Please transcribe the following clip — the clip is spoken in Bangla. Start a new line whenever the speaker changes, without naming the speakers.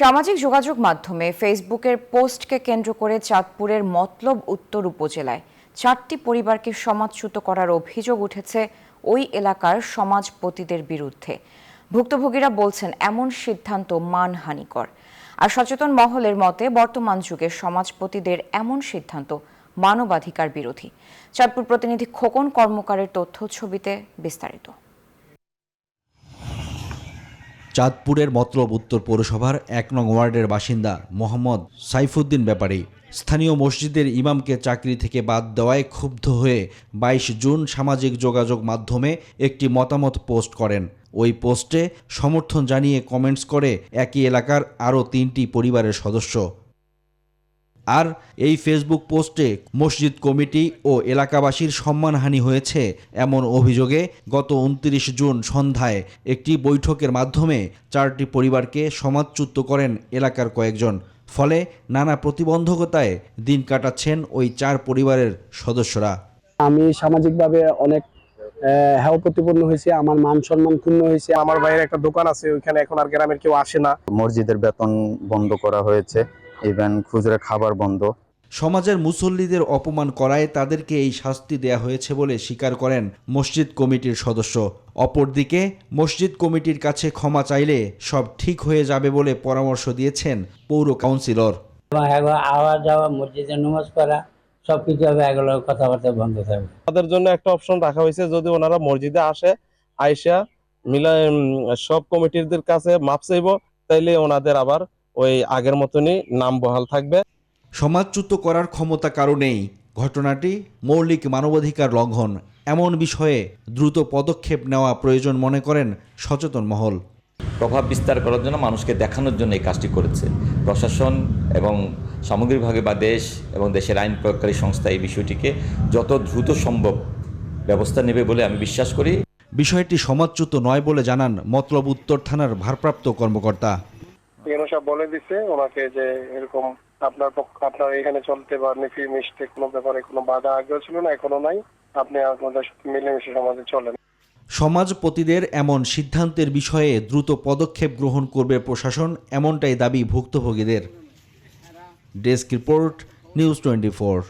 সামাজিক যোগাযোগ মাধ্যমে ফেসবুকের পোস্টকে কেন্দ্র করে চাঁদপুরের মতলব উত্তর উপজেলায় 4টি পরিবারকে সমাজচ্যুত করার অভিযোগ উঠেছে ওই এলাকার সমাজপতিদের বিরুদ্ধে। ভুক্তভোগীরা বলছেন এমন সিদ্ধান্ত মানহানিকর। আর সচেতন মহলের মতে বর্তমান যুগে সমাজপতিদের এমন সিদ্ধান্ত মানবাধিকার বিরোধী। চাঁদপুর প্রতিনিধি খোকন কর্মকারের তথ্য ছবিতে বিস্তারিত।
চাঁদপুরের মতলব উত্তর পৌরসভার 1 নং ওয়ার্ডের বাসিন্দা মোহাম্মদ সাইফুদ্দিন ব্যাপারী স্থানীয় মসজিদের ইমামকে চাকরি থেকে বাদ দেওয়ায় ক্ষুব্ধ হয়ে 22 জুন সামাজিক যোগাযোগ মাধ্যমে একটি মতামত পোস্ট করেন। ওই পোস্টে সমর্থন জানিয়ে কমেন্টস করে একই এলাকার আরও 3টি পরিবারের সদস্য। আর এই ফেসবুক পোস্টে মসজিদ কমিটি ও এলাকাবাসীর সম্মানহানি হয়েছে এমন অভিযোগে গত 29 জুন সন্ধ্যায় একটি বৈঠকের মাধ্যমে 4টি পরিবারকে সমাজচ্যুত করেন এলাকার কয়েকজন। ফলে নানা প্রতিবন্ধকতায় দিন কাটাচ্ছেন ওই 4 পরিবারের সদস্যরা।
আমি সামাজিকভাবে অনেক হেয় প্রতিপন্ন হয়েছে, আমার মান সম্মান ক্ষুণ্ণ হয়েছে।
আমার ভাইয়ের একটা দোকান আছে, ওইখানে এখন আর গ্রামের কেউ আসে না।
মসজিদের বেতন বন্ধ করা হয়েছে, ইভেন খুচরা খাবার বন্ধ।
সমাজের মুসল্লিদের অপমান করায় তাদেরকে এই শাস্তি দেয়া হয়েছে বলে স্বীকার করেন মসজিদ কমিটির সদস্য। অপরদিকে মসজিদ কমিটির কাছে ক্ষমা চাইলে সব ঠিক হয়ে যাবে বলে পরামর্শ দিয়েছেন পৌর কাউন্সিলর।
আওয়াজ যাওয়া, মসজিদে নামাজ পড়া সবকিছু হবে, এগুলো কথাবার্তা বন্ধ থাকবে।
তাদের জন্য একটা অপশন রাখা হয়েছে, যদি ওনারা মসজিদে আইসা মিলা সব কমিটিদের কাছে মাপ চাইব, তাইলে ওনাদের আবার ওই আগের মতনই নাম বহাল থাকবে।
সমাজচ্যুত করার ক্ষমতা কারো নেই, ঘটনাটি মৌলিক মানবাধিকার লঙ্ঘন। এমন বিষয়ে দ্রুত পদক্ষেপ নেওয়া প্রয়োজন মনে করেন সচেতন মহল।
প্রভাব বিস্তার করার জন্য, মানুষকে দেখানোর জন্য এই কাজটি করেছে প্রশাসন এবং সামগ্রিকভাবে বা দেশ এবং দেশের আইন প্রয়োগকারী সংস্থা এই বিষয়টিকে যত দ্রুত সম্ভব ব্যবস্থা নেবে বলে আমি বিশ্বাস করি।
বিষয়টি সমাজচ্যুত নয় বলে জানান মতলব উত্তর থানার ভারপ্রাপ্ত কর্মকর্তা।
সব বলে দিচ্ছে ওনাকে যে এরকম আপনার এখানে চলতে বা নিফি মিশতে কোনো ব্যাপারে কোনো বাধা আগেও ছিল না, এখনো নাই। আপনি আপনাদের মিলেমিশে সমাজে চলেন।
সমাজপতিদের এমন সিদ্ধান্তের বিষয়ে দ্রুত পদক্ষেপ গ্রহণ করবে প্রশাসন, এমনটাই দাবি ভুক্তভোগীদের। Desk report, news 24।